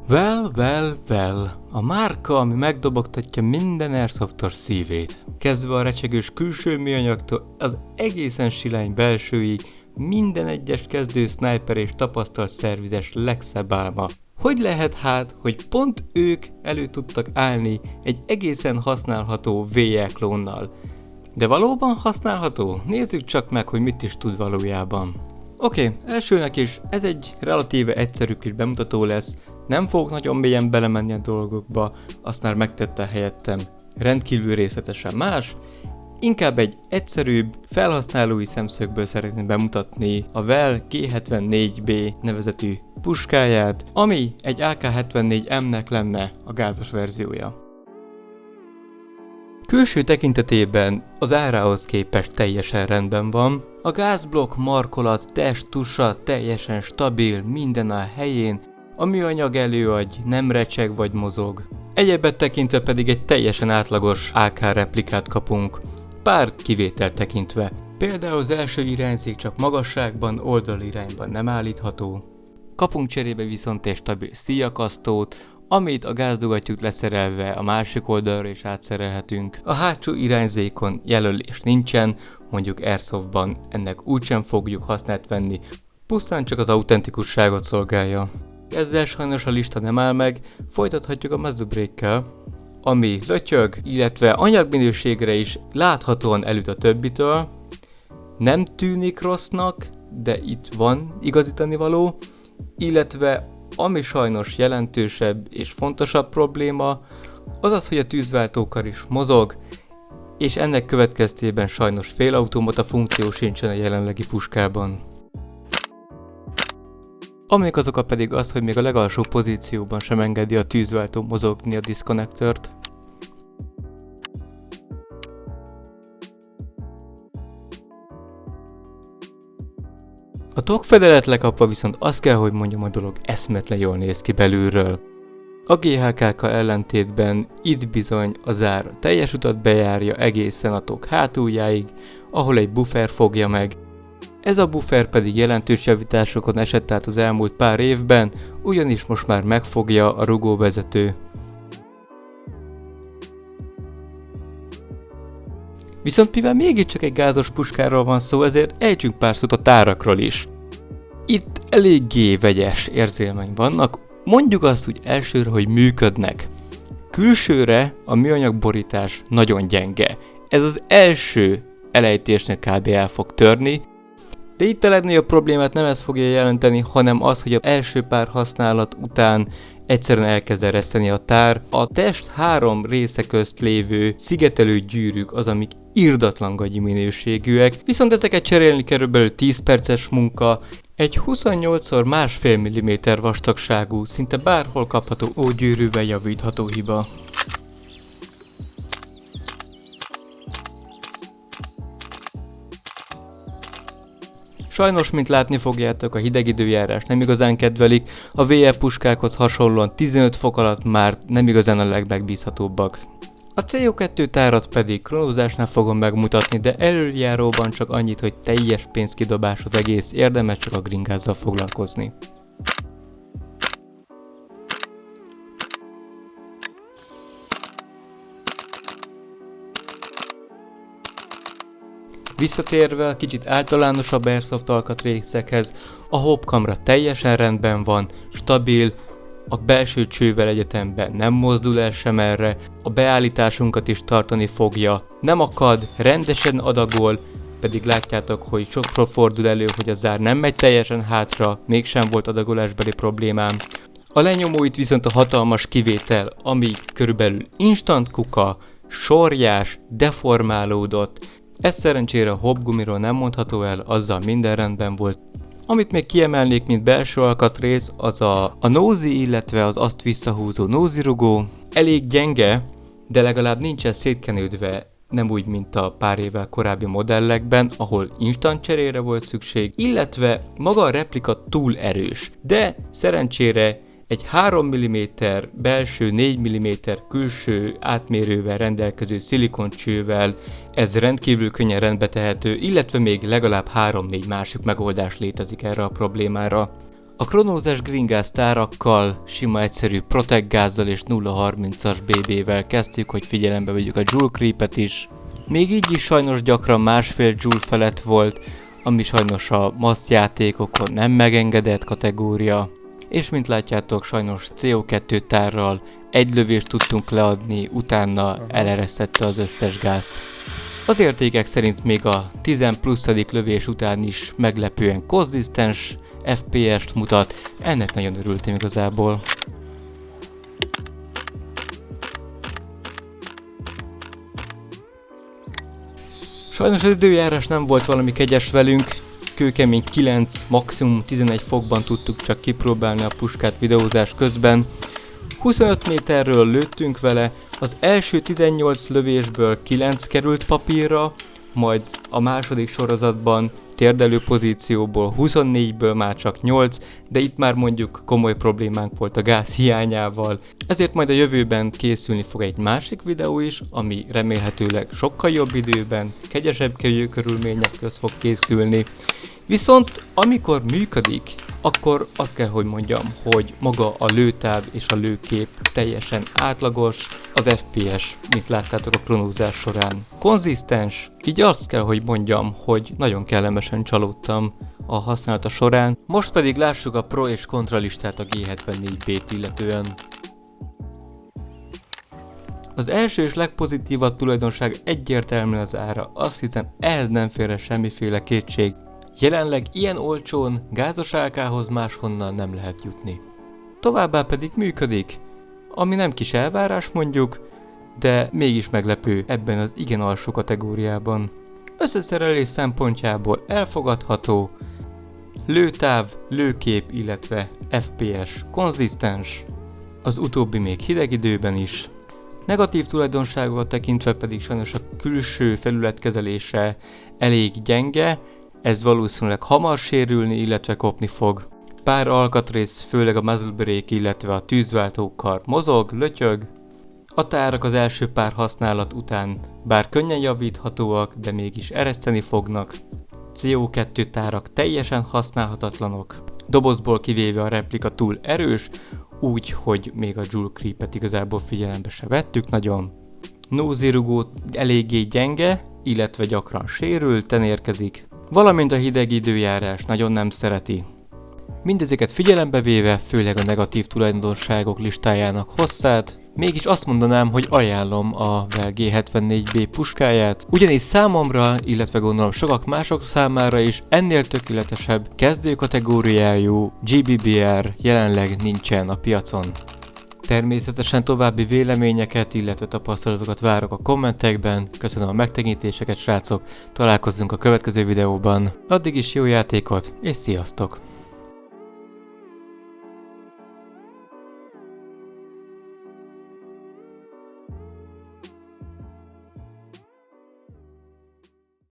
Well, a márka, ami megdobogtatja minden airsoftos szívét. Kezdve a recsegős külső műanyagtól az egészen silány belsőig, minden egyes kezdő sniper és tapasztalt szervizes legszebb álma. Hogy lehet hát, hogy pont ők elő tudtak állni egy egészen használható VE klónnal? De valóban használható? Nézzük csak meg, hogy mit is tud valójában. Oké, elsőnek is ez egy relatíve egyszerű kis bemutató lesz, nem fogok nagyon mélyen belemenni a dolgokba, azt már megtette helyettem rendkívül részletesen más. Inkább egy egyszerűbb, felhasználói szemszögből szeretném bemutatni a Well G74B nevezetű puskáját, ami egy AK-74M-nek lenne a gázos verziója. Külső tekintetében az árához képest teljesen rendben van, a gázblokk markolat, testtusa teljesen stabil, minden a helyén, a műanyag előagy nem recseg vagy mozog. Egyebet tekintve pedig egy teljesen átlagos AK replikát kapunk, pár kivételt tekintve. Például az első irányzék csak magasságban, oldalirányban nem állítható. Kapunk cserébe viszont egy stabil szíjakasztót, amit a gázdugattyút leszerelve a másik oldalra is átszerelhetünk. A hátsó irányzékon jelölés nincsen, mondjuk Airsoftban ennek úgysem fogjuk használt venni, pusztán csak az autentikusságot szolgálja. Ezzel sajnos a lista nem áll meg, folytathatjuk a Mazubreak-kel, ami lötyög, illetve anyagminőségre is láthatóan elüt a többitől. Nem tűnik rossznak, de itt van igazítani való, illetve ami sajnos jelentősebb és fontosabb probléma, az az, hogy a tűzváltókar is mozog, és ennek következtében sajnos félautomata funkció sincsen a jelenlegi puskában. Amik azok pedig az, hogy még a legalsó pozícióban sem engedi a tűzváltó mozogni a disconnektort. A tokfedelet lekapva viszont azt kell, hogy mondjam, a dolog eszmetlen jól néz ki belülről. A GHK-kkal ellentétben itt bizony a zár a teljes utat bejárja egészen a tok hátuljáig, ahol egy buffer fogja meg. Ez a buffer pedig jelentős javításokon esett át az elmúlt pár évben, ugyanis most már megfogja a rugóvezető. Viszont mivel mégiscsak egy gázos puskáról van szó, ezért ejtsünk pár szót a tárakról is. Itt eléggé vegyes érzelmeim vannak, mondjuk azt úgy elsőre, hogy működnek. Külsőre a műanyag borítás nagyon gyenge. Ez az első elejtésnél kb. El fog törni, de itt a legnagyobb problémát nem ez fogja jelenteni, hanem az, hogy az első pár használat után egyszerűen elkezd ereszteni a tár. A test három része közt lévő szigetelő gyűrűk az, amik irdatlan gagyi minőségűek, viszont ezeket cserélni körülbelül 10 perces munka, egy 28x1,5 mm vastagságú, szinte bárhol kapható ógyűrűvel javítható hiba. Sajnos, mint látni fogjátok, a hideg időjárás nem igazán kedvelik, a VE puskákhoz hasonlóan 15 fok alatt már nem igazán a legmegbízhatóbbak. A CO2 tárat pedig klónozásnál fogom megmutatni, de előjáróban csak annyit, hogy teljes pénzkidobás az egész, érdemes csak a gringázzal foglalkozni. Visszatérve a kicsit általánosabb airsoft alkatrészekhez, a hopkamra teljesen rendben van, stabil, a belső csővel egyetemben nem mozdul el sem erre, a beállításunkat is tartani fogja, nem akad, rendesen adagol, pedig látjátok, hogy sokszor fordul elő, hogy a zár nem megy teljesen hátra, mégsem volt adagolásbeli problémám. A lenyomó itt viszont a hatalmas kivétel, ami körülbelül instant kuka, sorjás, deformálódott. Ez szerencsére a hopgumiról nem mondható el, azzal minden rendben volt. Amit még kiemelnék, mint belső alkatrész, az a nózi, illetve az azt visszahúzó nózirugó. Elég gyenge, de legalább nincsen szétkenődve, nem úgy, mint a pár évvel korábbi modellekben, ahol instant cserére volt szükség, illetve maga a replika túl erős, de szerencsére egy 3 mm belső 4 mm külső átmérővel rendelkező szilikoncsővel ez rendkívül könnyen rendbe tehető, illetve még legalább 3-4 másik megoldás létezik erre a problémára. A kronózes green gáz tárakkal, sima egyszerű Protect gázzal és 0,30-as BB-vel kezdtük, hogy figyelembe vegyük a Joule Creep-et is. Még így is sajnos gyakran 1,5 Joule felett volt, ami sajnos a massz játékokon nem megengedett kategória. És mint látjátok, sajnos CO2 tárral egy lövést tudtunk leadni, utána eleresztette az összes gázt. Az értékek szerint még a 10 pluszadik lövés után is meglepően konzisztens FPS-t mutat, ennek nagyon örültem igazából. Sajnos az időjárás nem volt valami kegyes velünk, kőkemény 9, maximum 11 fokban tudtuk csak kipróbálni a puskát videózás közben. 25 méterről lőttünk vele, az első 18 lövésből 9 került papírra, majd a második sorozatban térdelő pozícióból 24-ből már csak 8, de itt már mondjuk komoly problémánk volt a gáz hiányával. Ezért majd a jövőben készülni fog egy másik videó is, ami remélhetőleg sokkal jobb időben, kegyesebb körülmények közt fog készülni. Viszont amikor működik, akkor azt kell, hogy mondjam, hogy maga a lőtáv és a lőkép teljesen átlagos, az FPS, mint láttátok a kronózás során. Konzisztens, így azt kell, hogy mondjam, hogy nagyon kellemesen csalódtam a használata során. Most pedig lássuk a pro és kontra listát a G74B-t illetően. Az első és legpozitívabb tulajdonság egyértelműen az ára, azt hiszem ehhez nem férne semmiféle kétség. Jelenleg ilyen olcsón gázos AK-hoz máshonnan nem lehet jutni. Továbbá pedig működik, ami nem kis elvárás mondjuk, de mégis meglepő ebben az igen alsó kategóriában. Összeszerelés szempontjából elfogadható, lőtáv, lőkép, illetve FPS konzisztens, az utóbbi még hideg időben is. Negatív tulajdonságokat tekintve pedig sajnos a külső felületkezelése elég gyenge, ez valószínűleg hamar sérülni, illetve kopni fog. Pár alkatrész, főleg a muzzle brake, illetve a tűzváltókar mozog, lötyög. A tárak az első pár használat után bár könnyen javíthatóak, de mégis ereszteni fognak. CO2 tárak teljesen használhatatlanok. Dobozból kivéve a replika túl erős, úgy, hogy még a Joule Creep-et igazából figyelembe se vettük nagyon. Nózirugó eléggé gyenge, illetve gyakran sérülten érkezik, valamint a hideg időjárás nagyon nem szereti. Mindezeket figyelembe véve, főleg a negatív tulajdonságok listájának hosszát, mégis azt mondanám, hogy ajánlom a Well G74B puskáját, ugyanis számomra, illetve gondolom sokak mások számára is ennél tökéletesebb kezdőkategóriájú GBBR jelenleg nincsen a piacon. Természetesen további véleményeket, illetve tapasztalatokat várok a kommentekben. Köszönöm a megtekintéseket, srácok, találkozzunk a következő videóban. Addig is jó játékot, és sziasztok!